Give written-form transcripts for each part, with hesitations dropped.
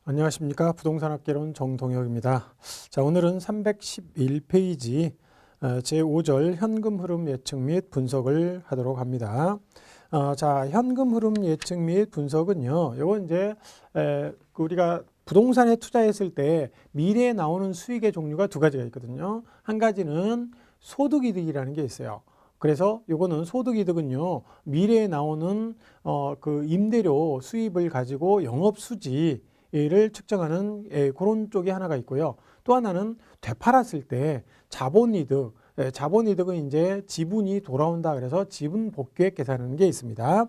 안녕하십니까. 부동산학개론 정동혁입니다. 자, 오늘은 311페이지 제5절 현금 흐름 예측 및 분석을 하도록 합니다. 자, 현금 흐름 예측 및 분석은요. 요건 이제 우리가 부동산에 투자했을 때 미래에 나오는 수익의 종류가 두 가지가 있거든요. 한 가지는 소득이득이라는 게 있어요. 그래서 요거는 소득이득은요. 미래에 나오는 그 임대료 수입을 가지고 영업수지를 측정하는 그런 쪽이 하나가 있고요. 또 하나는 되팔았을 때 자본이득, 자본이득은 이제 지분이 돌아온다. 그래서 지분 복귀액 계산하는 게 있습니다.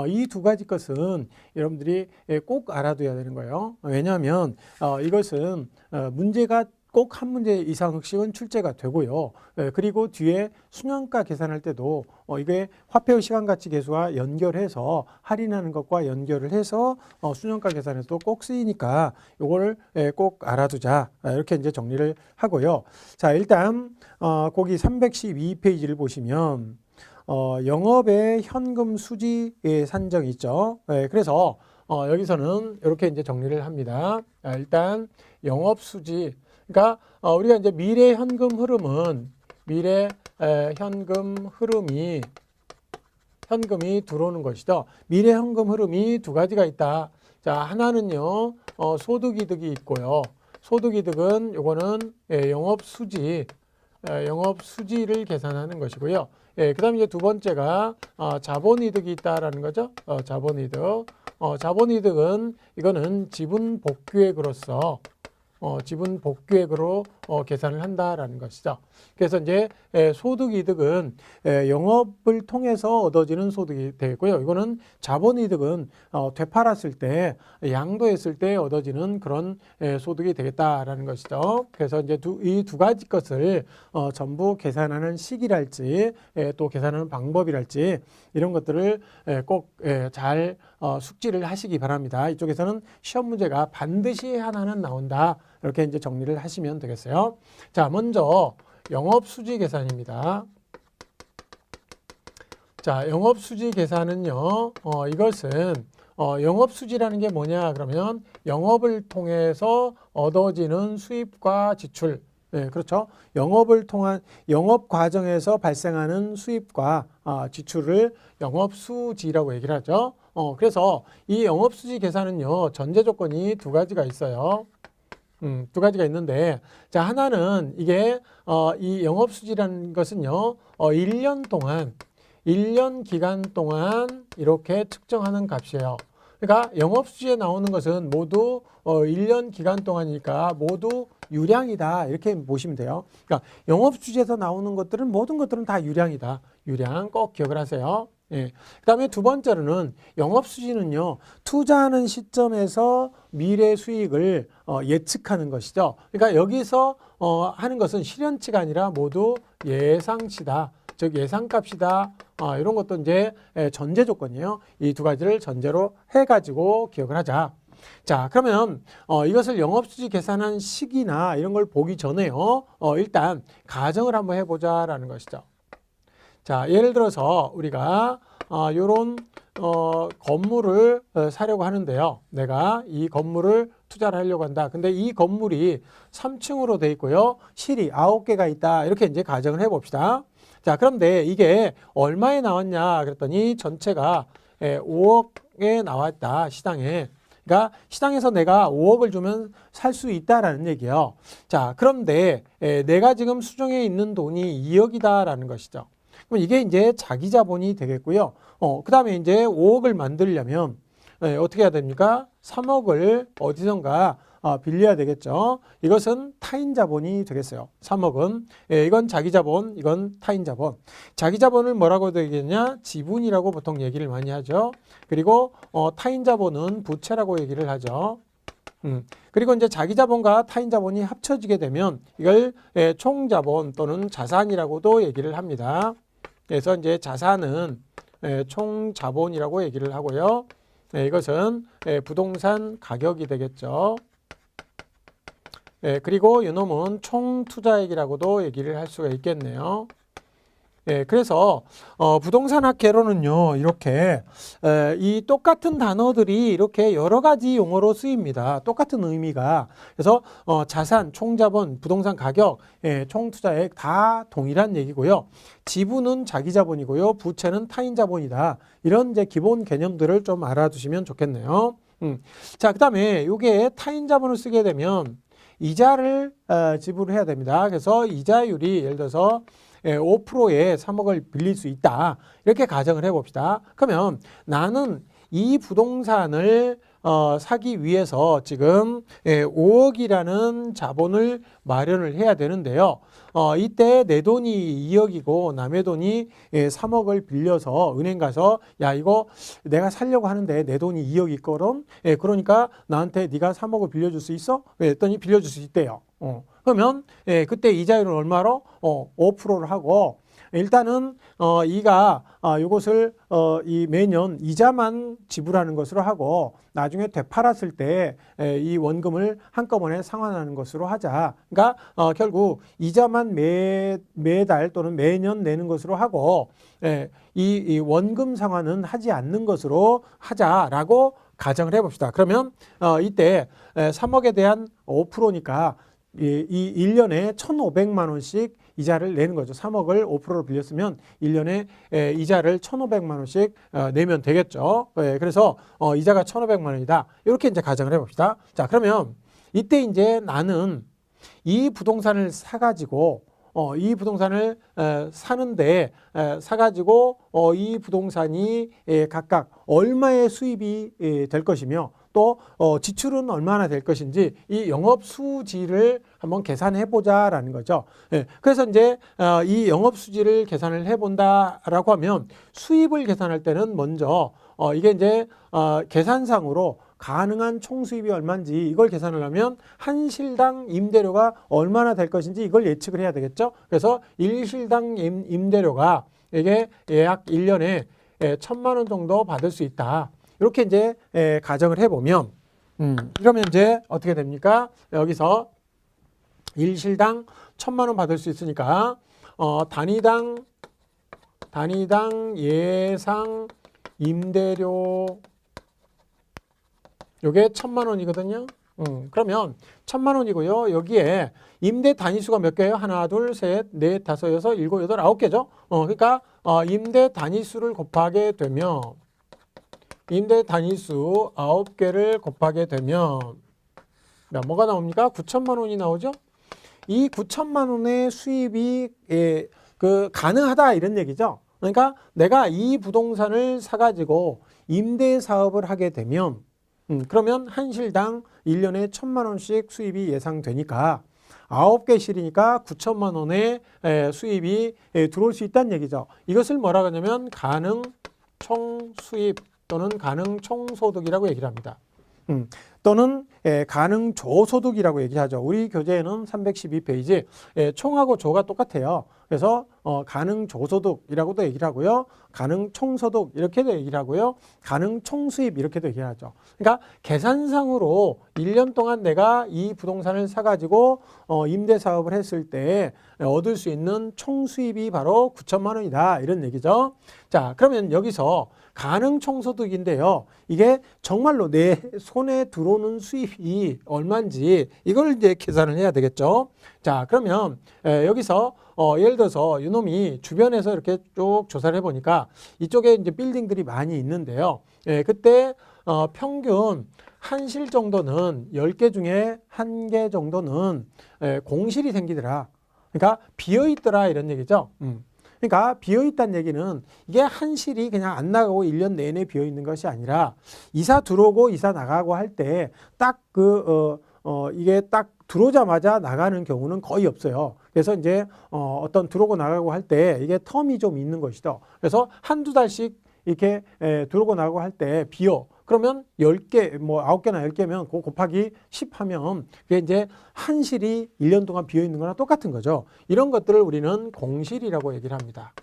이 두 가지 것은 여러분들이 꼭 알아둬야 되는 거예요. 왜냐하면 이것은 문제가 꼭 한 문제 이상씩은 출제가 되고요. 그리고 뒤에 순환가 계산할 때도 이게 화폐의 시간가치 계수와 연결해서 할인하는 것과 연결을 해서 순환가 계산에도 꼭 쓰이니까 이거를 꼭 알아두자. 이렇게 이제 정리를 하고요. 자, 일단 거기 312페이지를 보시면 영업의 현금 수지 산정이 있죠. 그래서 여기서는 이렇게 이제 정리를 합니다. 일단 영업 수지, 그러니까 우리가 이제 미래 현금 흐름은 미래 현금이 들어오는 것이죠. 미래 현금 흐름이 두 가지가 있다. 자, 하나는요 소득이득이 있고요. 소득이득은 요거는 영업 수지를 계산하는 것이고요. 그다음에 이제 두 번째가 자본이득이 있다라는 거죠. 자본이득은 이거는 지분 복귀액으로서 계산을 한다라는 것이죠. 그래서 이제 소득이득은 영업을 통해서 얻어지는 소득이 되겠고요. 이거는 자본이득은 되팔았을 때, 양도했을 때 얻어지는 그런 소득이 되겠다라는 것이죠. 그래서 이제 이 두 가지 것을 전부 계산하는 시기랄지 또 계산하는 방법이랄지 이런 것들을 꼭 잘 숙지를 하시기 바랍니다. 이쪽에서는 시험 문제가 반드시 하나는 나온다. 이렇게 이제 정리를 하시면 되겠어요. 자, 먼저 영업수지 계산입니다. 자, 영업수지 계산은요, 이것은 영업수지라는 게 뭐냐 그러면 영업을 통해서 얻어지는 수입과 지출, 그렇죠. 영업을 통한 영업 과정에서 발생하는 수입과 지출을 영업수지라고 얘기를 하죠. 그래서 이 영업수지 계산은요, 전제 조건이 두 가지가 있어요. 두 가지가 있는데, 자, 하나는 이게 이 영업수지라는 것은요, 1년 기간 동안 이렇게 측정하는 값이에요. 그러니까 영업수지에 나오는 것은 모두 1년 기간 동안이니까 모두 유량이다. 이렇게 보시면 돼요. 그러니까 영업수지에서 나오는 것들은 모든 것들은 다 유량이다. 유량 꼭 기억을 하세요. 그 다음에 두 번째로는 영업수지는요, 투자하는 시점에서 미래 수익을 예측하는 것이죠. 그러니까 여기서 하는 것은 실현치가 아니라 모두 예상치다. 즉 예상값이다. 이런 것도 이제 전제 조건이에요. 이 두 가지를 전제로 해가지고 기억을 하자. 자, 그러면 이것을 영업수지 계산한 시기나 이런 걸 보기 전에요. 일단 가정을 한번 해보자라는 것이죠. 자, 예를 들어서 우리가 요런 건물을 사려고 하는데요. 내가 이 건물을 투자를 하려고 한다. 근데 이 건물이 3층으로 돼 있고요. 실이 9개가 있다. 이렇게 이제 가정을 해봅시다. 자, 그런데 이게 얼마에 나왔냐 그랬더니 전체가 5억에 나왔다. 시장에. 그러니까 시장에서 내가 5억을 주면 살 수 있다라는 얘기예요. 자, 그런데 내가 지금 수중에 있는 돈이 2억이다라는 것이죠. 그럼 이게 이제 자기 자본이 되겠고요. 그 다음에 이제 5억을 만들려면 어떻게 해야 됩니까? 3억을 어디선가 빌려야 되겠죠. 이것은 타인 자본이 되겠어요. 3억은. 이건 자기 자본, 이건 타인 자본. 자기 자본을 뭐라고 되겠냐? 지분이라고 보통 얘기를 많이 하죠. 그리고 타인 자본은 부채라고 얘기를 하죠. 그리고 이제 자기 자본과 타인 자본이 합쳐지게 되면 이걸 총 자본 또는 자산이라고도 얘기를 합니다. 그래서 이제 자산은 총 자본이라고 얘기를 하고요. 이것은 부동산 가격이 되겠죠. 그리고 이놈은 총 투자액이라고도 얘기를 할 수가 있겠네요. 예, 그래서 부동산학 개론은요 이렇게 이 똑같은 단어들이 이렇게 여러 가지 용어로 쓰입니다. 똑같은 의미가. 그래서 자산, 총자본, 부동산 가격, 예, 총투자액 다 동일한 얘기고요. 지분은 자기 자본이고요, 부채는 타인 자본이다. 이런 이제 기본 개념들을 좀 알아두시면 좋겠네요. 자, 그다음에 이게 타인 자본을 쓰게 되면 이자를 지불해야 됩니다. 그래서 이자율이 예를 들어서 5%에 3억을 빌릴 수 있다. 이렇게 가정을 해봅시다. 그러면 나는 이 부동산을 사기 위해서 지금 5억이라는 자본을 마련을 해야 되는데요. 이때 내 돈이 2억이고 남의 돈이 3억을 빌려서 은행 가서 야 이거 내가 살려고 하는데 내 돈이 2억 있거든. 그러니까 나한테 네가 3억을 빌려줄 수 있어? 그랬더니 빌려줄 수 있대요. 그러면 그때 이자율은 얼마로? 5%를 하고 일단은 이가 이것을 이 매년 이자만 지불하는 것으로 하고 나중에 되팔았을 때 이 원금을 한꺼번에 상환하는 것으로 하자. 그러니까 결국 이자만 매달 또는 매년 내는 것으로 하고 이 원금 상환은 하지 않는 것으로 하자라고 가정을 해봅시다. 그러면 이때 3억에 대한 5%니까 이 1년에 1,500만 원씩 이자를 내는 거죠. 3억을 5%로 빌렸으면 1년에 이자를 1,500만 원씩 내면 되겠죠. 그래서 이자가 1,500만 원이다. 이렇게 이제 가정을 해봅시다. 자, 그러면 이때 이제 나는 이 부동산을 사가지고 이 부동산을 사는데 사가지고 이 부동산이 각각 얼마의 수입이 될 것이며 또 지출은 얼마나 될 것인지 이 영업수지를 한번 계산해 보자라는 거죠. 그래서 이제 이 영업수지를 계산을 해본다라고 하면 수입을 계산할 때는 먼저 이게 이제 계산상으로 가능한 총수입이 얼마인지 이걸 계산을 하면 한 실당 임대료가 얼마나 될 것인지 이걸 예측을 해야 되겠죠. 그래서 1실당 임대료가 이게 약 1년에 1,000만 원 정도 받을 수 있다. 이렇게 이제 가정을 해보면 이러면 이제 어떻게 됩니까? 여기서 1실당 1,000만 원 받을 수 있으니까 단위당 예상 임대료 요게 1,000만 원이거든요. 그러면 1,000만 원이고요. 여기에 임대 단위수가 몇 개예요? 하나, 둘, 셋, 넷, 다섯, 여섯, 일곱, 여덟, 9개죠. 그러니까 임대 단위수를 곱하게 되면 임대 단위수 9개를 곱하게 되면 뭐가 나옵니까? 9천만 원이 나오죠. 이 9천만 원의 수입이 가능하다 이런 얘기죠. 그러니까 내가 이 부동산을 사가지고 임대 사업을 하게 되면 그러면 한 실당 1년에 1,000만 원씩 수입이 예상되니까 9개 실이니까 9천만 원의 수입이 들어올 수 있다는 얘기죠. 이것을 뭐라고 하냐면 가능 총수입 또는 가능 총소득이라고 얘기를 합니다. 또는 가능 조소득이라고 얘기하죠. 우리 교재에는 312페이지 총하고 조가 똑같아요. 그래서 가능 조소득이라고도 얘기를 하고요. 가능 총소득 이렇게도 얘기를 하고요. 가능 총수입 이렇게도 얘기를 하죠. 그러니까 계산상으로 1년 동안 내가 이 부동산을 사가지고 임대 사업을 했을 때 얻을 수 있는 총수입이 바로 9천만 원이다 이런 얘기죠. 자, 그러면 여기서 가능 총소득인데요. 이게 정말로 내 손에 들어오는 수입이 얼마인지 이걸 이제 계산을 해야 되겠죠. 자, 그러면 여기서 예를 들어서 이놈이 주변에서 이렇게 쭉 조사를 해보니까 이쪽에 이제 빌딩들이 많이 있는데요. 그때 평균 한 실 정도는 10개 중에 1개 정도는 공실이 생기더라. 그러니까 비어있더라 이런 얘기죠. 그러니까 비어있다는 얘기는 이게 한 실이 그냥 안 나가고 1년 내내 비어있는 것이 아니라 이사 들어오고 이사 나가고 할 때 딱 이게 딱 들어오자마자 나가는 경우는 거의 없어요. 그래서 이제 어떤 들어오고 나가고 할 때 이게 텀이 좀 있는 것이죠. 그래서 한두 달씩 이렇게 들어오고 나가고 할 때 비어. 그러면 10개, 뭐 9개나 10개면 그거 곱하기 10 하면 그게 이제 한 실이 1년 동안 비어 있는 거나 똑같은 거죠. 이런 것들을 우리는 공실이라고 얘기를 합니다.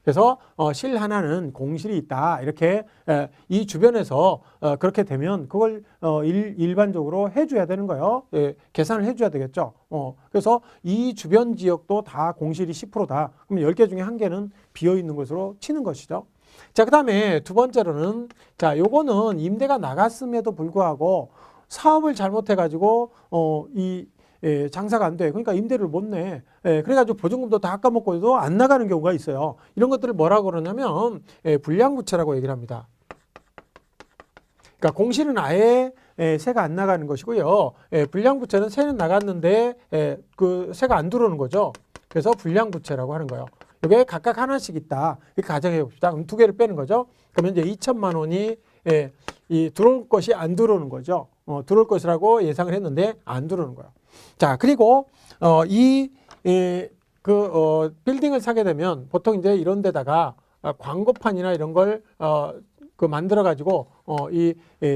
그래서 실 하나는 공실이 있다. 이렇게 이 주변에서 그렇게 되면 그걸 일반적으로 해줘야 되는 거예요. 예, 계산을 해줘야 되겠죠. 그래서 이 주변 지역도 다 공실이 10%다. 그럼 10개 중에 1개는 비어있는 것으로 치는 것이죠. 자, 그 다음에 두 번째로는, 자, 요거는 임대가 나갔음에도 불구하고 사업을 잘못해가지고, 장사가 안 돼. 그러니까 임대를 못 내. 그래가지고 보증금도 다 깎아먹고도 안 나가는 경우가 있어요. 이런 것들을 뭐라고 그러냐면, 불량부채라고 얘기를 합니다. 그러니까 공실은 아예 세가 안 나가는 것이고요. 불량부채는 세는 나갔는데, 그 세가 안 들어오는 거죠. 그래서 불량부채라고 하는 거예요. 이게 각각 하나씩 있다. 이렇게 가정해 봅시다. 그럼 두 개를 빼는 거죠. 그러면 이제 2천만 원이 이 들어올 것이 안 들어오는 거죠. 들어올 것이라고 예상을 했는데 안 들어오는 거예요. 자, 그리고 빌딩을 사게 되면 보통 이제 이런 데다가 광고판이나 이런 걸 만들어 가지고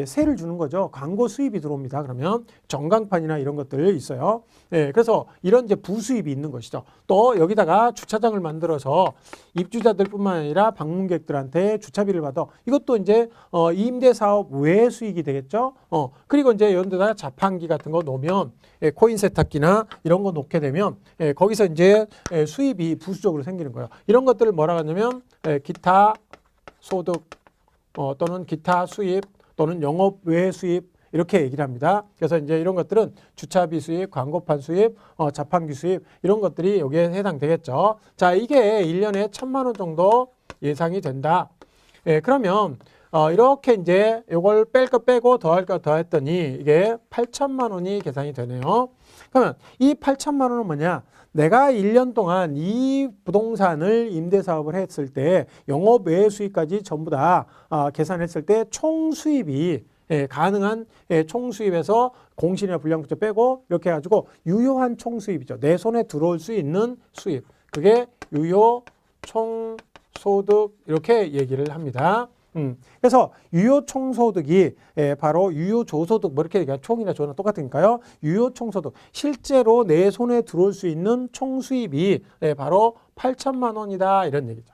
세를 주는 거죠. 광고 수입이 들어옵니다. 그러면 전광판이나 이런 것들 있어요. 그래서 이런 이제 부수입이 있는 것이죠. 또 여기다가 주차장을 만들어서 입주자들뿐만 아니라 방문객들한테 주차비를 받아. 이것도 이제 임대 사업 외 수익이 되겠죠. 그리고 이제 이런 데다가 자판기 같은 거 놓으면 코인 세탁기나 이런 거 놓게 되면 거기서 이제 수입이 부수적으로 생기는 거예요. 이런 것들을 뭐라고 하냐면 기타 소득 또는 기타 수입 또는 영업 외 수입 이렇게 얘기를 합니다. 그래서 이제 이런 것들은 주차비 수입, 광고판 수입, 자판기 수입 이런 것들이 여기에 해당되겠죠. 자, 이게 1년에 1,000만 원 정도 예상이 된다. 그러면 이렇게 이제 이걸 뺄 거 빼고 더할 거 더했더니 이게 8천만 원이 계산이 되네요. 그러면 이 8천만 원은 뭐냐? 내가 1년 동안 이 부동산을 임대 사업을 했을 때 영업 외 수익까지 전부 다 계산했을 때 총 수입이 가능한 총 수입에서 공실이나 불량부채 빼고 이렇게 해가지고 유효한 총 수입이죠. 내 손에 들어올 수 있는 수입. 그게 유효 총 소득 이렇게 얘기를 합니다. 그래서 유효 총소득이 바로 유효 조소득 뭐 이렇게 얘기하면 총이나 조나 똑같으니까요. 유효 총소득 실제로 내 손에 들어올 수 있는 총수입이 바로 8천만 원이다 이런 얘기죠.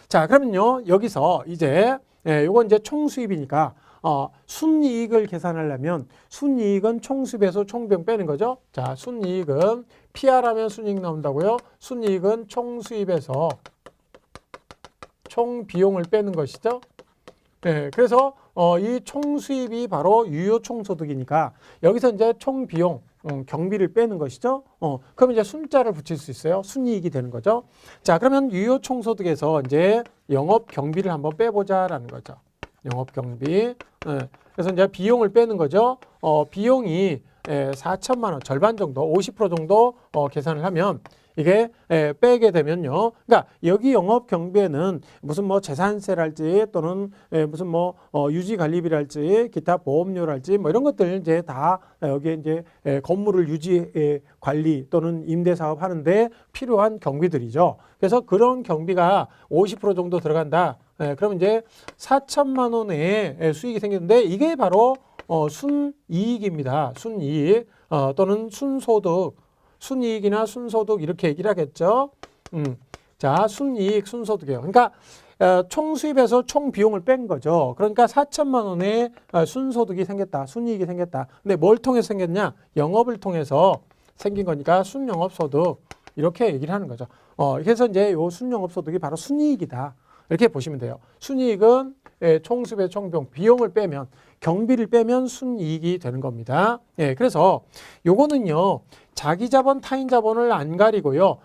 자, 그러면요 여기서 이제 요건 이제 총수입이니까 순이익을 계산하려면 순이익은 총수입에서 총비용 빼는 거죠. 자, 순이익은 PR하면 순이익 나온다고요. 순이익은 총수입에서 총비용을 빼는 것이죠. 그래서 이 총수입이 바로 유효 총소득이니까 여기서 이제 총비용, 경비를 빼는 것이죠. 그럼 이제 순자를 붙일 수 있어요. 순이익이 되는 거죠. 자, 그러면 유효 총소득에서 이제 영업 경비를 한번 빼보자라는 거죠. 영업 경비. 그래서 이제 비용을 빼는 거죠. 비용이 4천만 원, 절반 정도, 50% 정도 계산을 하면 이게 빼게 되면요. 그러니까 여기 영업 경비에는 무슨 뭐 재산세랄지 또는 무슨 뭐 유지 관리비랄지 기타 보험료랄지 뭐 이런 것들 이제 다 여기에 이제 건물을 유지 관리 또는 임대 사업 하는데 필요한 경비들이죠. 그래서 그런 경비가 50% 정도 들어간다. 그러면 이제 4천만 원의 수익이 생기는데 이게 바로 순이익입니다. 순이익 또는 순소득. 순이익이나 순소득 이렇게 얘기를 하겠죠. 자, 순이익, 순소득이에요. 그러니까 총수입에서 총비용을 뺀 거죠. 그러니까 4천만 원의 순소득이 생겼다. 순이익이 생겼다. 근데 뭘 통해서 생겼냐? 영업을 통해서 생긴 거니까 순영업소득 이렇게 얘기를 하는 거죠. 그래서 이제 요 순영업소득이 바로 순이익이다. 이렇게 보시면 돼요. 순이익은 총수입의 총비용, 비용을 빼면 경비를 빼면 순이익이 되는 겁니다. 그래서 요거는요. 자기 자본, 타인 자본을 안 가리고요.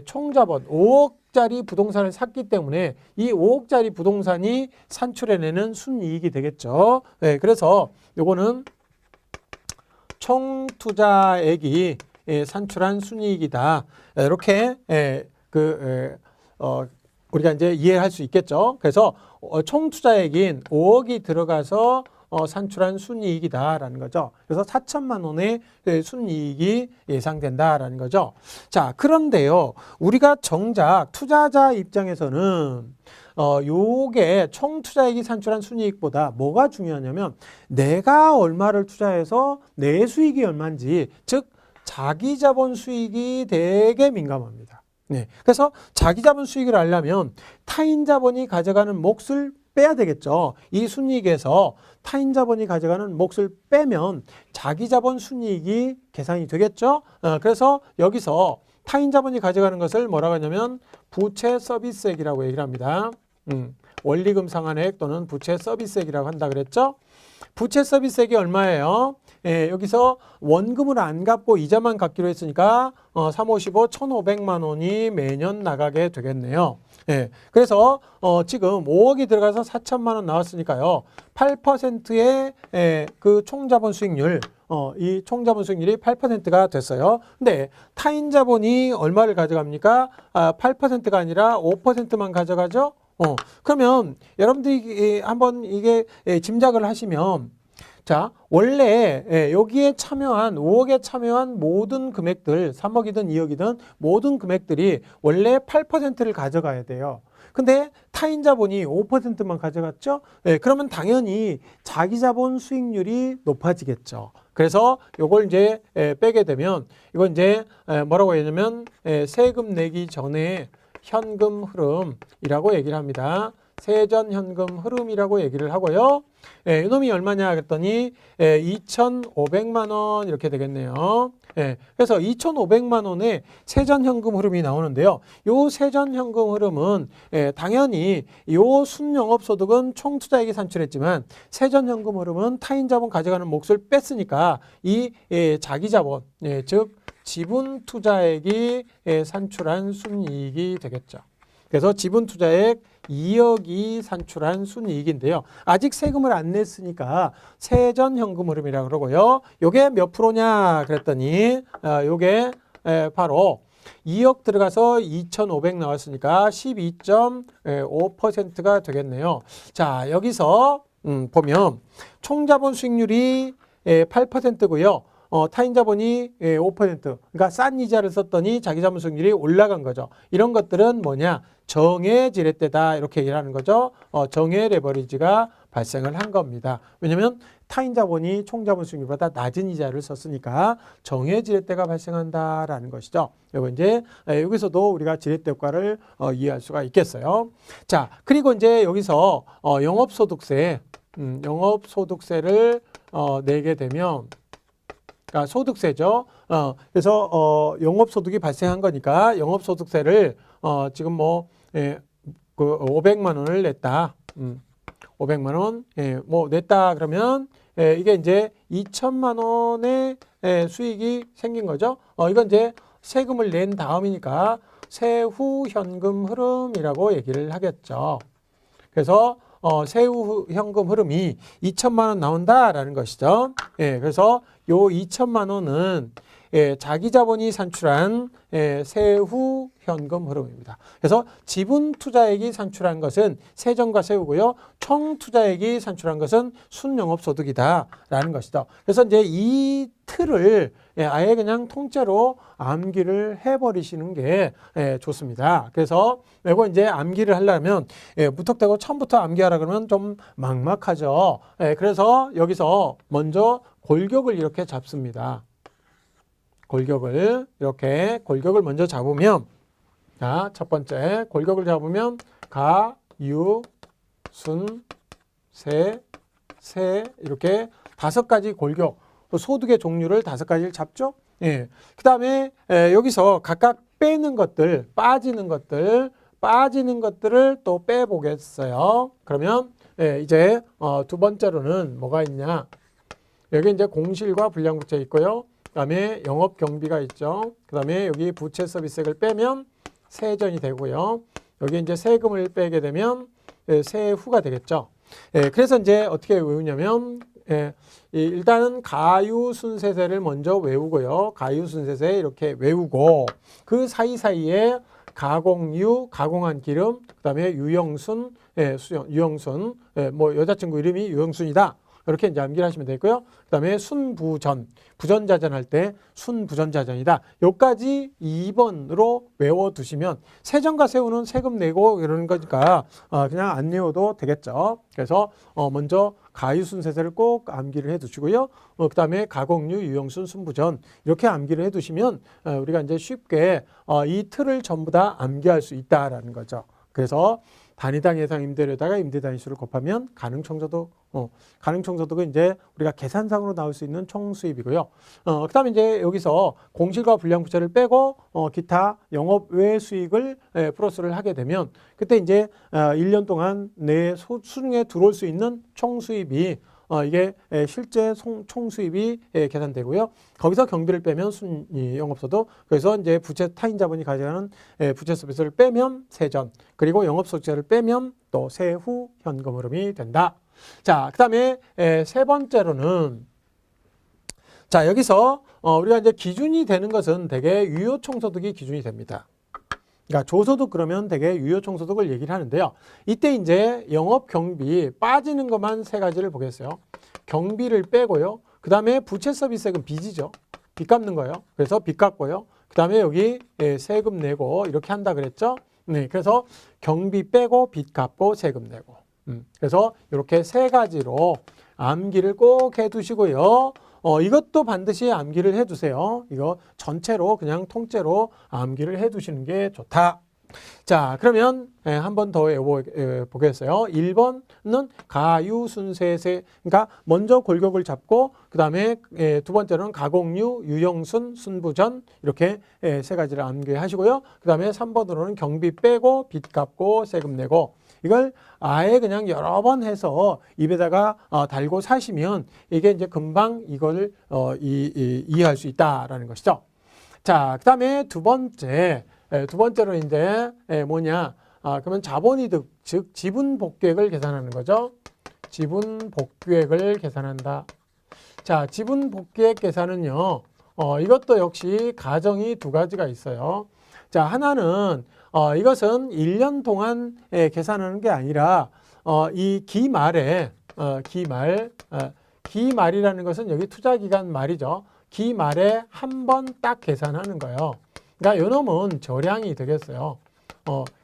총 자본 5억짜리 부동산을 샀기 때문에 이 5억짜리 부동산이 산출해내는 순이익이 되겠죠. 그래서 요거는 총 투자액이 산출한 순이익이다. 이렇게 우리가 이제 이해할 수 있겠죠. 그래서 총 투자액인 5억이 들어가서 산출한 순이익이다라는 거죠. 그래서 4천만 원의 순이익이 예상된다라는 거죠. 자, 그런데요, 우리가 정작 투자자 입장에서는 요게 총 투자액이 산출한 순이익보다 뭐가 중요하냐면 내가 얼마를 투자해서 내 수익이 얼마인지, 즉 자기 자본 수익이 되게 민감합니다. 네. 그래서 자기 자본 수익을 알려면 타인 자본이 가져가는 몫을 빼야 되겠죠. 이 순이익에서 타인 자본이 가져가는 몫을 빼면 자기 자본 순이익이 계산이 되겠죠. 그래서 여기서 타인 자본이 가져가는 것을 뭐라고 하냐면 부채 서비스액이라고 얘기를 합니다. 원리금 상환액 또는 부채 서비스액이라고 한다 그랬죠. 부채 서비스액이 얼마예요? 예, 여기서 원금을 안 갚고 이자만 갚기로 했으니까 3, 5, 15, 1,500만 원이 매년 나가게 되겠네요. 예, 그래서 지금 5억이 들어가서 4천만 원 나왔으니까요. 8%의 그 총자본 수익률, 이 총자본 수익률이 8%가 됐어요. 근데 타인 자본이 얼마를 가져갑니까? 8%가 아니라 5%만 가져가죠? 그러면 여러분들이 한번 이게 짐작을 하시면 자, 원래 여기에 참여한 5억에 참여한 모든 금액들 3억이든 2억이든 모든 금액들이 원래 8%를 가져가야 돼요. 근데 타인 자본이 5%만 가져갔죠? 그러면 당연히 자기 자본 수익률이 높아지겠죠. 그래서 요걸 이제 빼게 되면 이건 이제 뭐라고 했냐면 세금 내기 전에 현금 흐름이라고 얘기를 합니다. 세전 현금 흐름이라고 얘기를 하고요. 이놈이 얼마냐 그랬더니 2,500만 원 이렇게 되겠네요. 그래서 2,500만 원의 세전 현금 흐름이 나오는데요. 요 세전 현금 흐름은 당연히 요 순영업 소득은 총투자액이 산출했지만 세전 현금 흐름은 타인 자본 가져가는 몫을 뺐으니까 이 자기 자본 즉 지분 투자액이 산출한 순이익이 되겠죠. 그래서 지분 투자액 2억이 산출한 순이익인데요. 아직 세금을 안 냈으니까 세전 현금 흐름이라고 그러고요. 요게 몇 프로냐 그랬더니 요게 바로 2억 들어가서 2,500 나왔으니까 12.5%가 되겠네요. 자, 여기서 보면 총자본 수익률이 8%고요. 타인 자본이 5%. 그러니까 싼 이자를 썼더니 자기 자본 수익률이 올라간 거죠. 이런 것들은 뭐냐? 정해 지렛대다 이렇게 얘기를 하는 거죠. 정해 레버리지가 발생을 한 겁니다. 왜냐하면 타인 자본이 총 자본 수익률보다 낮은 이자를 썼으니까 정해 지렛대가 발생한다라는 것이죠. 이거 이제 여기서도 우리가 지렛대 효과를 이해할 수가 있겠어요. 자, 그리고 이제 여기서 영업소득세, 영업소득세를 내게 되면 그러니까 소득세죠. 그래서 영업소득이 발생한 거니까 영업소득세를 지금 뭐 그 500만 원을 냈다. 500만 원 뭐 냈다 그러면 이게 이제 2천만 원의 수익이 생긴 거죠. 이건 이제 세금을 낸 다음이니까 세후 현금 흐름이라고 얘기를 하겠죠. 그래서 세후 현금 흐름이 2천만 원 나온다라는 것이죠. 그래서 요 2천만 원은 자기 자본이 산출한 세후 현금 흐름입니다. 그래서 지분 투자액이 산출한 것은 세전과 세후고요. 총 투자액이 산출한 것은 순영업소득이다라는 것이죠. 그래서 이제 이 틀을 아예 그냥 통째로 암기를 해버리시는 게 좋습니다. 그래서 이거 이제 암기를 하려면 무턱대고 처음부터 암기하라 그러면 좀 막막하죠. 그래서 여기서 먼저 골격을 이렇게 잡습니다. 골격을 이렇게 골격을 먼저 잡으면 자, 첫 번째 골격을 잡으면 가, 유, 순, 세 이렇게 5가지 골격 소득의 종류를 5가지를 잡죠. 그 다음에 여기서 각각 빼는 것들 빠지는 것들을 또 빼보겠어요. 그러면 이제 두 번째로는 뭐가 있냐? 여기 이제 공실과 불량부채 있고요. 그 다음에 영업 경비가 있죠. 그 다음에 여기 부채 서비스액을 빼면 세전이 되고요. 여기 이제 세금을 빼게 되면 세후가 되겠죠. 그래서 이제 어떻게 외우냐면 일단은 가유순세세를 먼저 외우고요. 가유순세세 이렇게 외우고 그 사이사이에 가공유, 가공한 기름, 그 다음에 유영순, 수영, 유영순, 뭐 여자친구 이름이 유영순이다. 이렇게 이제 암기를 하시면 되고요. 그다음에 순부전, 부전자전 할 때 순부전자전이다. 요까지 2번으로 외워두시면 세전과 세후는 세금 내고 이러는 거니까 그냥 안 외워도 되겠죠. 그래서 먼저 가유순세제를 꼭 암기를 해두시고요. 그다음에 가공류, 유형순, 순부전 이렇게 암기를 해두시면 우리가 이제 쉽게 이 틀을 전부 다 암기할 수 있다라는 거죠. 그래서 단위당 예상 임대료에다가 임대 단위수를 곱하면 가능총소득은 이제 우리가 계산상으로 나올 수 있는 총수입이고요. 그다음에 이제 여기서 공실과 불량부채를 빼고 기타 영업 외 수익을 플러스를 하게 되면 그때 이제 1년 동안 내 수중에 들어올 수 있는 총수입이 이게 실제 총수입이 계산되고요. 거기서 경비를 빼면 영업소득, 그래서 이제 부채 타인 자본이 가져가는 부채 서비스를 빼면 세전, 그리고 영업소득세를 빼면 또 세후 현금 흐름이 된다. 자, 그다음에 세 번째로는 자, 여기서 우리가 이제 기준이 되는 것은 대개 유효총소득이 기준이 됩니다. 그러니까 조소득 그러면 되게 유효총소득을 얘기를 하는데요. 이때 이제 영업 경비 빠지는 것만 세 가지를 보겠어요. 경비를 빼고요. 그 다음에 부채 서비스세금 빚이죠. 빚 갚는 거예요. 그래서 빚 갚고요. 그 다음에 여기 세금 내고 이렇게 한다 그랬죠. 네, 그래서 경비 빼고 빚 갚고 세금 내고. 그래서 이렇게 세 가지로 암기를 꼭 해두시고요. 이것도 반드시 암기를 해두세요. 이거 전체로 그냥 통째로 암기를 해두시는 게 좋다. 자, 그러면 한 번 더 보겠어요. 1번은 가유순세세, 그러니까 먼저 골격을 잡고 그 다음에 두 번째로는 가공유, 유형순, 순부전 이렇게 세 가지를 암기하시고요. 그 다음에 3번으로는 경비 빼고 빚 갚고 세금 내고 이걸 아예 그냥 여러 번 해서 입에다가 달고 사시면 이게 이제 금방 이걸 이해할 수 있다라는 것이죠. 자, 그 다음에 두 번째로 이제 뭐냐? 그러면 자본이득, 즉 지분 복귀액을 계산하는 거죠. 지분 복귀액을 계산한다. 자, 지분 복귀액 계산은요. 이것도 역시 가정이 두 가지가 있어요. 자, 하나는 이것은 1년 동안 계산하는 게 아니라 이 기말에 기말이라는 것은 여기 투자기간 말이죠. 기말에 한 번 딱 계산하는 거예요. 그러니까 요놈은 저량이 되겠어요.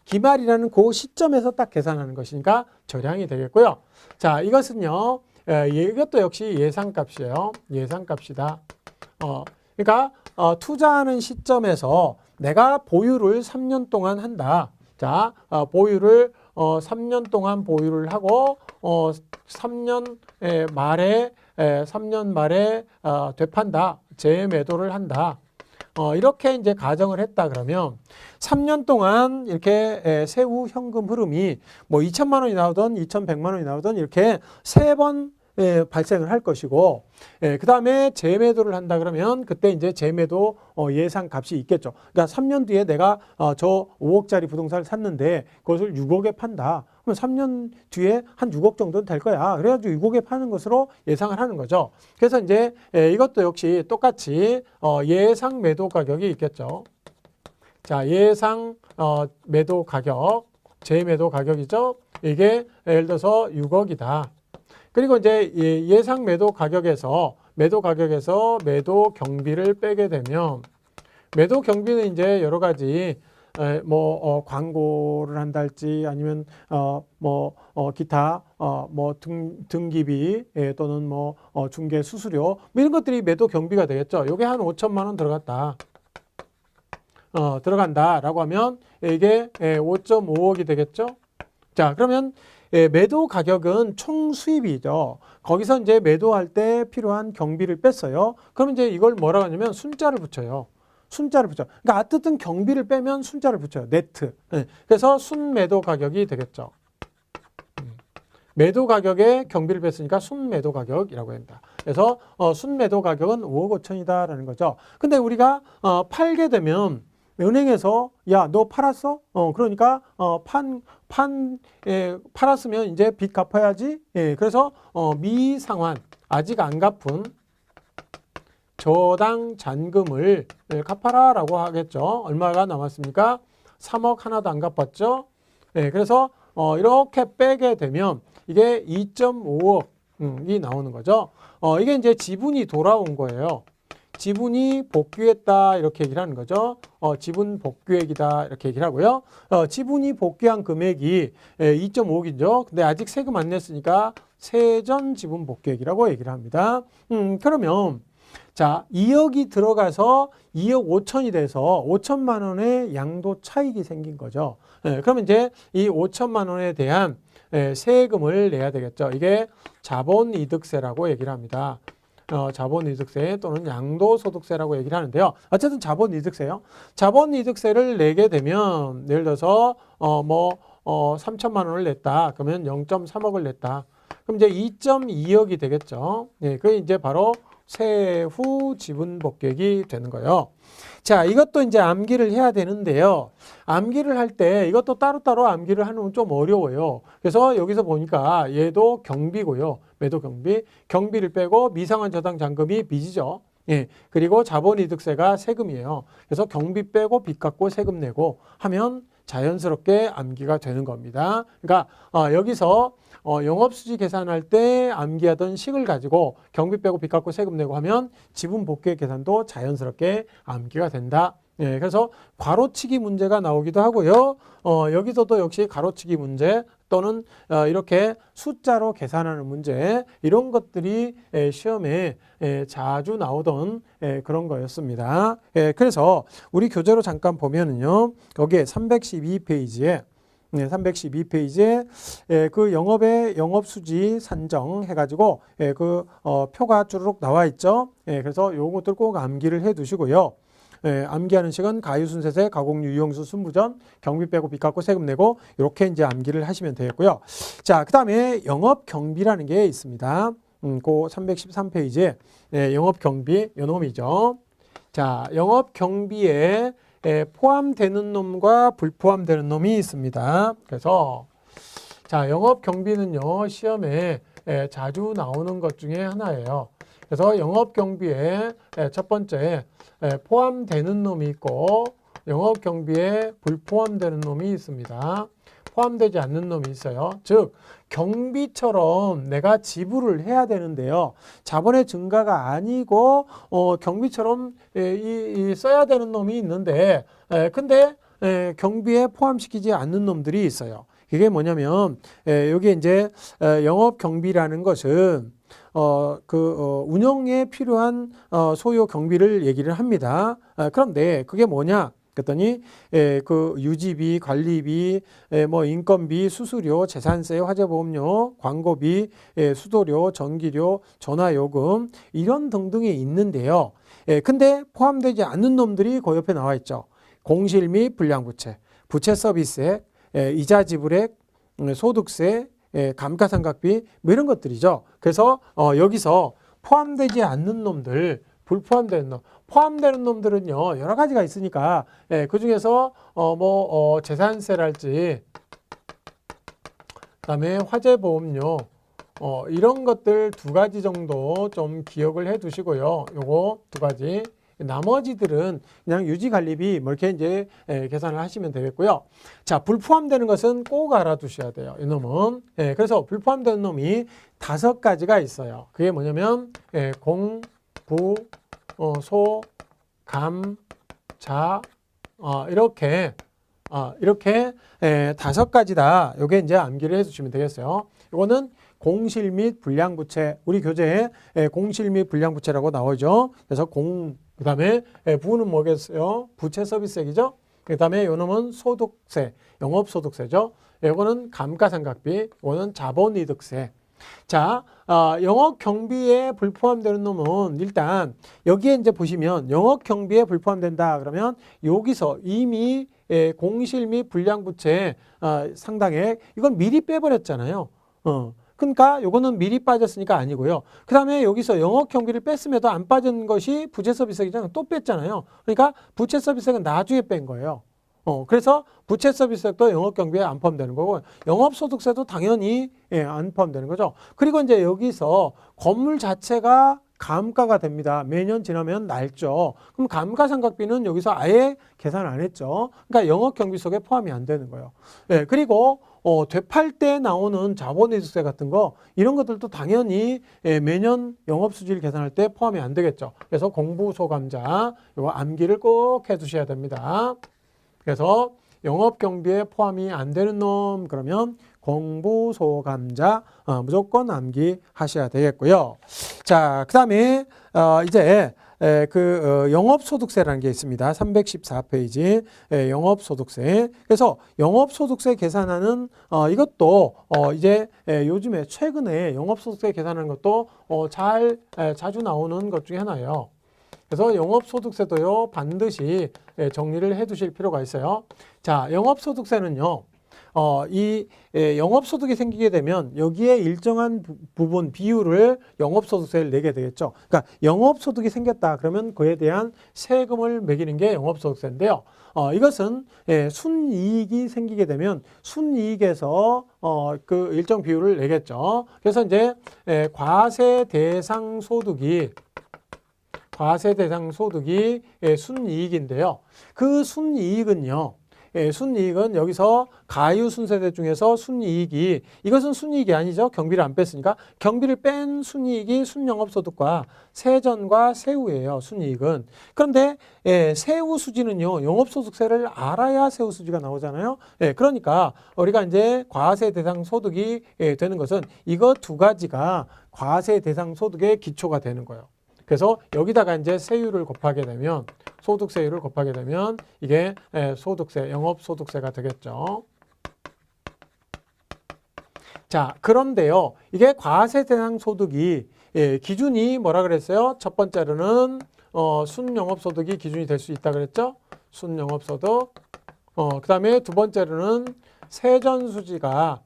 기말이라는 그 시점에서 딱 계산하는 것이니까 저량이 되겠고요. 자, 이것은요. 이것도 역시 예상값이에요. 예상값이다. 그러니까 투자하는 시점에서 내가 보유를 3년 동안 한다. 자, 보유를 3년 동안 보유를 하고 3년 말에 되판다. 재매도를 한다. 이렇게 이제 가정을 했다 그러면 3년 동안 이렇게 세후 현금 흐름이 뭐 2천만 원이 나오든 2,100만 원이 나오든 이렇게 세 번 발생을 할 것이고, 그 다음에 재매도를 한다 그러면 그때 이제 재매도 예상 값이 있겠죠. 그러니까 3년 뒤에 내가 저 5억짜리 부동산을 샀는데 그것을 6억에 판다. 그럼 3년 뒤에 한 6억 정도는 될 거야. 그래가지고 6억에 파는 것으로 예상을 하는 거죠. 그래서 이제 이것도 역시 똑같이 예상 매도 가격이 있겠죠. 자, 예상 매도 가격, 재매도 가격이죠. 이게 예를 들어서 6억이다. 그리고 이제 예상 매도 가격에서 매도 경비를 빼게 되면 매도 경비는 이제 여러 가지 광고를 한달지 아니면 기타 등기비 또는 중개 수수료 이런 것들이 매도 경비가 되겠죠. 요게 한 5천만 원 들어간다라고 하면 이게 5.5억이 되겠죠. 자, 그러면 매도 가격은 총 수입이죠. 거기서 이제 매도할 때 필요한 경비를 뺐어요. 그럼 이제 이걸 뭐라고 하냐면 순자를 붙여요. 순자를 붙여. 그러니까 어쨌든 경비를 빼면 순자를 붙여요. 네트. 그래서 순매도 가격이 되겠죠. 매도 가격에 경비를 뺐으니까 순매도 가격이라고 합니다. 그래서 순매도 가격은 5억 5천이다라는 거죠. 근데 우리가 팔게 되면 은행에서 야, 너 팔았어? 그러니까 팔았으면 이제 빚 갚아야지. 그래서 미상환 아직 안 갚은 저당 잔금을 갚아라라고 하겠죠. 얼마가 남았습니까? 3억 하나도 안 갚았죠. 그래서 이렇게 빼게 되면 이게 2.5억 이 나오는 거죠. 이게 이제 지분이 돌아온 거예요. 지분이 복귀했다 이렇게 얘기를 하는 거죠. 지분 복귀액이다 이렇게 얘기를 하고요. 지분이 복귀한 금액이 2.5억이죠. 근데 아직 세금 안 냈으니까 세전 지분 복귀액이라고 얘기를 합니다. 그러면 자 2억이 들어가서 2억 5천이 돼서 5천만 원의 양도 차익이 생긴 거죠. 그러면 이제 이 5천만 원에 대한 세금을 내야 되겠죠. 이게 자본이득세라고 얘기를 합니다. 자본이득세 또는 양도소득세라고 얘기를 하는데요. 어쨌든 자본이득세요. 자본이득세를 내게 되면 예를 들어서 3천만 원을 냈다. 그러면 0.3억을 냈다. 그럼 이제 2.2억이 되겠죠. 예, 그게 이제 바로 세후 지분 복귀액이 되는 거예요. 자, 이것도 이제 암기를 해야 되는데요. 암기를 할 때 이것도 따로따로 암기를 하는 건 좀 어려워요. 그래서 여기서 보니까 얘도 경비고요. 매도 경비. 경비를 빼고 미상환 저당 잔금이 빚이죠. 예. 그리고 자본이득세가 세금이에요. 그래서 경비 빼고 빚 갚고 세금 내고 하면 자연스럽게 암기가 되는 겁니다. 그러니까 여기서 영업수지 계산할 때 암기하던 식을 가지고 경비 빼고 빚 갚고 세금 내고 하면 지분 복귀액 계산도 자연스럽게 암기가 된다. 예, 그래서 괄호치기 문제가 나오기도 하고요. 여기서도 역시 가로치기 문제 또는 이렇게 숫자로 계산하는 문제 이런 것들이 시험에 자주 나오던 그런 거였습니다. 그래서 우리 교재로 잠깐 보면은요. 거기에 312페이지에 312페이지에 그 영업의 영업수지 산정해가지고 그 표가 쭈르륵 나와 있죠. 그래서 요것들 꼭 암기를 해 두시고요. 암기하는 식은 가유순세세, 가공유, 유형수, 순부전, 경비 빼고 빚 갚고 세금 내고 이렇게 이제 암기를 하시면 되겠고요. 자, 그 다음에 영업 경비라는 게 있습니다. 그 313페이지에 영업 경비 요 놈이죠. 자, 영업 경비에 포함되는 놈과 불포함되는 놈이 있습니다. 그래서 자, 영업 경비는요 시험에 자주 나오는 것 중에 하나예요. 그래서 영업 경비에 첫 번째 포함되는 놈이 있고 영업 경비에 불포함되는 놈이 있습니다. 포함되지 않는 놈이 있어요. 즉 경비처럼 내가 지불을 해야 되는데요. 자본의 증가가 아니고 경비처럼 써야 되는 놈이 있는데 근데 경비에 포함시키지 않는 놈들이 있어요. 이게 뭐냐면 여기 이제 영업 경비라는 것은 운영에 필요한 소요 경비를 얘기를 합니다. 그런데 그게 뭐냐? 그랬더니 그 유지비, 관리비, 인건비, 수수료, 재산세, 화재보험료, 광고비, 수도료, 전기료, 전화요금 이런 등등이 있는데요. 근데 포함되지 않는 놈들이 그 옆에 나와 있죠. 공실 및 불량부채, 부채 서비스액, 이자 지불액, 소득세, 감가상각비 뭐 이런 것들이죠. 그래서 여기서 포함되지 않는 놈들, 불포함되는 놈, 포함되는 놈들은요 여러 가지가 있으니까 그 중에서 재산세랄지 그다음에 화재보험료 이런 것들 두 가지 정도 좀 기억을 해 두시고요. 요거 두 가지. 나머지들은 그냥 유지관리비 뭐 이렇게 이제 계산을 하시면 되겠고요. 자, 불포함되는 것은 꼭 알아두셔야 돼요. 이 놈은. 그래서 불포함되는 놈이 5가지가 있어요. 그게 뭐냐면 공, 부, 소, 감, 자 이렇게 5가지다. 요게 이제 암기를 해주시면 되겠어요. 이거는 공실 및 불량부채 우리 교재에 공실 및 불량부채라고 나오죠. 그래서 그 다음에 부는 뭐겠어요? 부채 서비스액이죠. 그 다음에 요 놈은 소득세, 영업소득세죠. 이거는 감가상각비, 이거는 자본이득세. 자, 영업 경비에 불포함되는 놈은 일단 여기에 이제 보시면 영업 경비에 불포함된다 그러면 여기서 이미 공실 및 불량부채 상당액 이건 미리 빼버렸잖아요. 그러니까 요거는 미리 빠졌으니까 아니고요. 그 다음에 여기서 영업 경비를 뺐음에도 안 빠진 것이 부채 서비스액이잖아요. 또 뺐잖아요. 그러니까 부채 서비스액은 나중에 뺀 거예요. 그래서 부채 서비스액도 영업 경비에 안 포함되는 거고 영업 소득세도 당연히 안 포함되는 거죠. 그리고 이제 여기서 건물 자체가 감가가 됩니다. 매년 지나면 날죠. 그럼 감가상각비는 여기서 아예 계산 안 했죠. 그러니까 영업경비 속에 포함이 안 되는 거예요. 예, 그리고 되팔 때 나오는 자본이득세 같은 거 이런 것들도 당연히 매년 영업수지를 계산할 때 포함이 안 되겠죠. 그래서 공부소감자 이거 암기를 꼭 해두셔야 됩니다. 그래서 영업경비에 포함이 안 되는 놈 그러면 공부소감자 무조건 암기하셔야 되겠고요. 자, 그 다음에 이제 영업소득세라는 게 있습니다. 314페이지 영업소득세. 그래서 영업소득세 계산하는 이것도 이제 요즘에 최근에 영업소득세 계산하는 것도 자주 나오는 것 중에 하나예요. 그래서 영업소득세도요 반드시 정리를 해 두실 필요가 있어요. 자, 영업소득세는요 영업소득이 생기게 되면 여기에 일정한 부분 비율을 영업소득세를 내게 되겠죠. 그러니까 영업소득이 생겼다 그러면 그에 대한 세금을 매기는 게 영업소득세인데요. 이것은 순이익이 생기게 되면 순이익에서 그 일정 비율을 내겠죠. 그래서 이제 과세 대상 소득이 순이익인데요. 그 순이익은요. 순이익은 여기서 가유순세대 중에서 순이익이 이것은 순이익이 아니죠. 경비를 안 뺐으니까 경비를 뺀 순이익이 순영업소득과 세전과 세후예요. 순이익은. 그런데 세후수지는요. 영업소득세를 알아야 세후수지가 나오잖아요. 그러니까 우리가 이제 과세 대상 소득이 되는 것은 이것 두 가지가 과세 대상 소득의 기초가 되는 거예요. 그래서 여기다가 이제 세율을 곱하게 되면 소득세율을 곱하게 되면 이게 소득세, 영업소득세가 되겠죠. 자, 그런데요. 이게 과세 대상 소득이 기준이 뭐라 그랬어요? 첫 번째로는 순영업소득이 기준이 될 수 있다 그랬죠? 순영업소득. 그 다음에 두 번째로는 세전수지가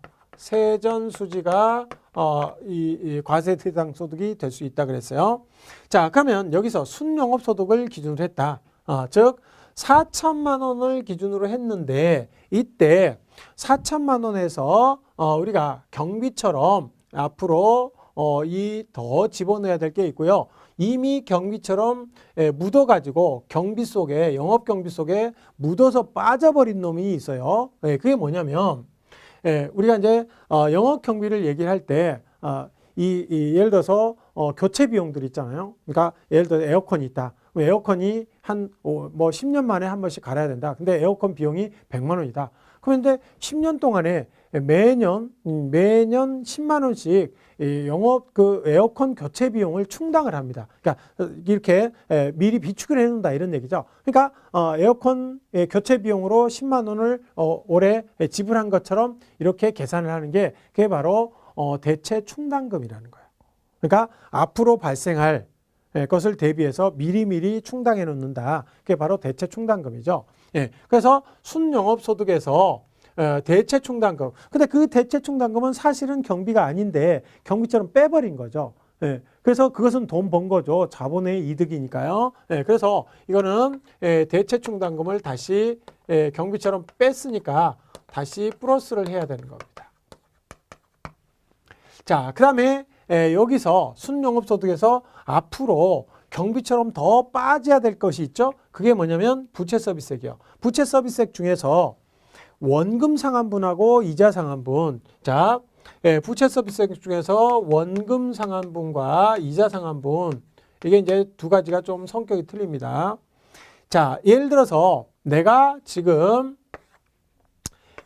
이 과세 대상 소득이 될 수 있다 그랬어요. 자, 그러면 여기서 순영업소득을 기준으로 했다. 즉 4천만 원을 기준으로 했는데 이때 4천만 원에서 우리가 경비처럼 앞으로 더 집어넣어야 될 게 있고요. 이미 경비처럼 묻어가지고 경비 속에 영업경비 속에 묻어서 빠져버린 놈이 있어요. 그게 뭐냐면 우리가 이제 영업 경비를 얘기할 때 예를 들어서 교체 비용들 있잖아요. 그러니까 예를 들어 에어컨이 있다. 에어컨이 한 10년 만에 한 번씩 갈아야 된다. 근데 에어컨 비용이 100만 원이다. 그런데 10년 동안에 매년 10만 원씩 에어컨 교체 비용을 충당을 합니다. 그러니까 이렇게 미리 비축을 해 놓는다 이런 얘기죠. 그러니까 에어컨 교체 비용으로 10만 원을 올해 지불한 것처럼 이렇게 계산을 하는 게 그게 바로 대체 충당금이라는 거예요. 그러니까 앞으로 발생할 것을 대비해서 미리미리 충당해 놓는다. 그게 바로 대체 충당금이죠. 그래서 순영업소득에서 대체 충당금. 근데 그 대체 충당금은 사실은 경비가 아닌데 경비처럼 빼버린 거죠. 그래서 그것은 돈 번 거죠. 자본의 이득이니까요. 그래서 이거는 대체 충당금을 다시 경비처럼 뺐으니까 다시 플러스를 해야 되는 겁니다. 자, 그 다음에 여기서 순영업소득에서 앞으로 경비처럼 더 빠져야 될 것이 있죠. 그게 뭐냐면 부채서비스액이요. 부채서비스액 중에서 원금상환분하고 이자상환분. 자, 부채서비스액 중에서 원금상환분과 이자상환분. 이게 이제 두 가지가 좀 성격이 틀립니다. 자, 예를 들어서 내가 지금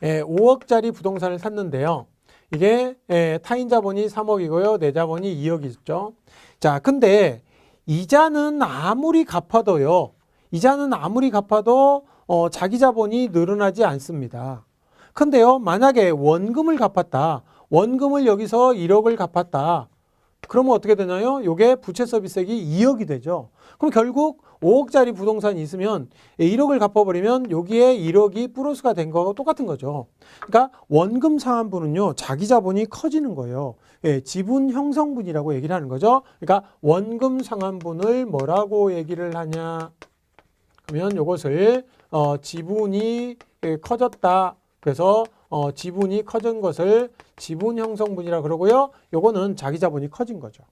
5억짜리 부동산을 샀는데요. 이게 타인 자본이 3억이고요. 내 자본이 2억이죠. 자, 근데 이자는 아무리 갚아도요. 자기 자본이 늘어나지 않습니다. 근데요, 만약에 원금을 갚았다. 원금을 여기서 1억을 갚았다. 그러면 어떻게 되나요? 이게 부채 서비스액이 2억이 되죠. 그럼 결국 5억짜리 부동산이 있으면 1억을 갚아버리면 여기에 1억이 플러스가 된 거하고 똑같은 거죠. 그러니까 원금 상환분은요, 자기 자본이 커지는 거예요. 지분 형성분이라고 얘기를 하는 거죠. 그러니까 원금 상환분을 뭐라고 얘기를 하냐? 그러면 이것을 지분이 커졌다. 그래서 지분이 커진 것을 지분 형성분이라 그러고요. 요거는 자기 자본이 커진 거죠.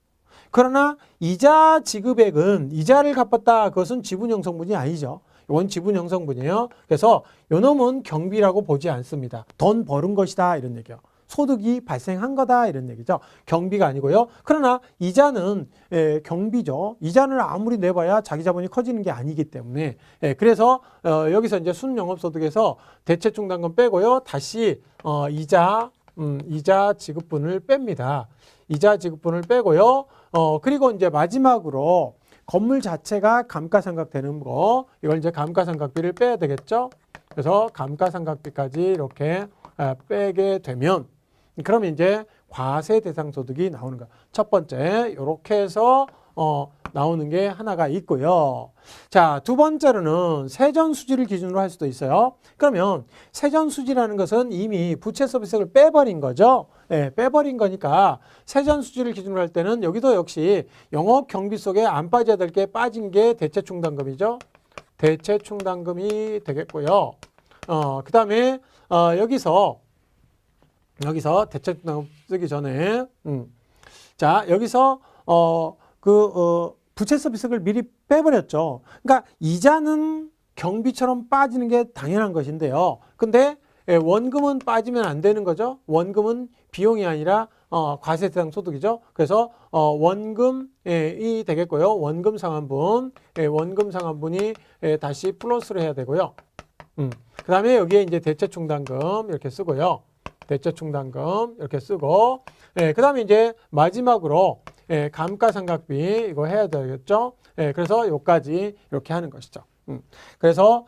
그러나 이자 지급액은 이자를 갚았다. 그것은 지분 형성분이 아니죠. 이건 지분 형성분이에요. 그래서 요놈은 경비라고 보지 않습니다. 돈 버는 것이다 이런 얘기요. 소득이 발생한 거다 이런 얘기죠. 경비가 아니고요. 그러나 이자는 경비죠. 이자는 아무리 내봐야 자기 자본이 커지는 게 아니기 때문에 그래서 여기서 이제 순영업소득에서 대체충당금 빼고요. 다시 이자 지급분을 뺍니다. 이자 지급분을 빼고요. 그리고 이제 마지막으로 건물 자체가 감가상각되는 거 이걸 이제 감가상각비를 빼야 되겠죠. 그래서 감가상각비까지 이렇게 빼게 되면 그러면 이제 과세 대상 소득이 나오는 거야. 첫 번째 이렇게 해서 나오는 게 하나가 있고요. 자, 두 번째로는 세전수지를 기준으로 할 수도 있어요. 그러면 세전수지라는 것은 이미 부채 서비스를 빼버린 거죠. 빼버린 거니까 세전수지를 기준으로 할 때는 여기도 역시 영업 경비 속에 안 빠져야 될 게 빠진 게 대체충당금이죠. 대체충당금이 되겠고요. 그 다음에 여기서 대체충당금 쓰기 전에 자, 여기서 부채 서비스를 미리 빼버렸죠. 그러니까 이자는 경비처럼 빠지는 게 당연한 것인데요. 근데 원금은 빠지면 안 되는 거죠. 원금은 비용이 아니라 과세 대상 소득이죠. 그래서 원금이 되겠고요. 원금 상환분, 원금 상환분이 다시 플러스를 해야 되고요. 그 다음에 여기에 이제 대체충당금 이렇게 쓰고요. 대체충당금 이렇게 쓰고, 그 다음에 이제 마지막으로 감가상각비 이거 해야 되겠죠. 그래서 요까지 이렇게 하는 것이죠. 그래서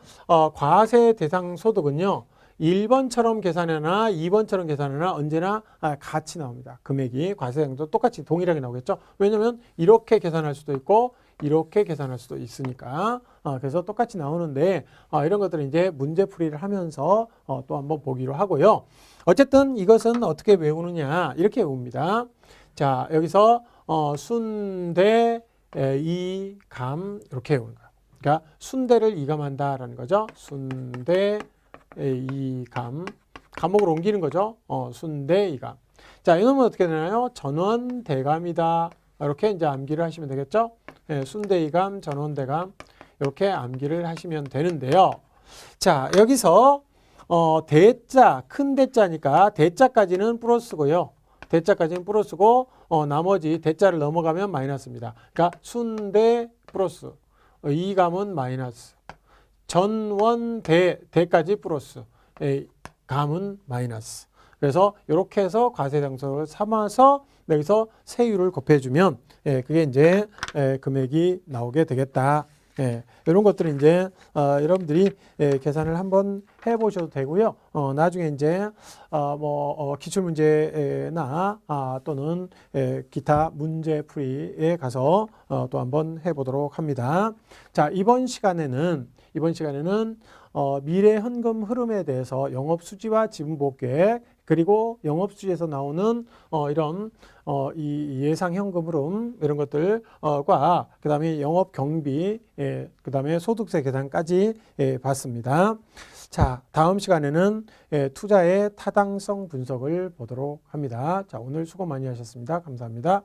과세 대상 소득은요. 1번처럼 계산하나 2번처럼 계산하나 언제나 같이 나옵니다. 금액이 과세 대상도 똑같이 동일하게 나오겠죠. 왜냐하면 이렇게 계산할 수도 있고 이렇게 계산할 수도 있으니까 그래서 똑같이 나오는데 이런 것들은 이제 문제풀이를 하면서 또 한번 보기로 하고요. 어쨌든 이것은 어떻게 외우느냐 이렇게 외웁니다. 자, 여기서 순대 이감 이렇게 외우는 거예요. 그러니까 순대를 이감한다라는 거죠. 순대 이감 감목을 옮기는 거죠. 순대 이감. 자, 이놈은 어떻게 되나요? 전원 대감이다. 이렇게 이제 암기를 하시면 되겠죠. 순대 이감, 전원 대감 이렇게 암기를 하시면 되는데요. 자, 여기서 대자, 큰 대자니까 대자까지는 플러스고요. 대자까지는 플러스고 나머지 대자를 넘어가면 마이너스입니다. 그러니까 순대 플러스, 이감은 마이너스, 전원 대까지 플러스, 감은 마이너스. 그래서 이렇게 해서 과세장소를 삼아서 여기서 세율을 곱해주면 그게 이제 금액이 나오게 되겠다. 이런 것들은 이제 여러분들이 계산을 한번 해보셔도 되고요. 나중에 이제 기출문제나 또는 기타 문제풀이에 가서 또 한번 해보도록 합니다. 자, 이번 시간에는 미래 현금 흐름에 대해서 영업수지와 지분보호계획 그리고 영업수지에서 나오는 이런 이 예상 현금 흐름 이런 것들과 그다음에 영업 경비 그다음에 소득세 계산까지 봤습니다. 자, 다음 시간에는 투자의 타당성 분석을 보도록 합니다. 자, 오늘 수고 많이 하셨습니다. 감사합니다.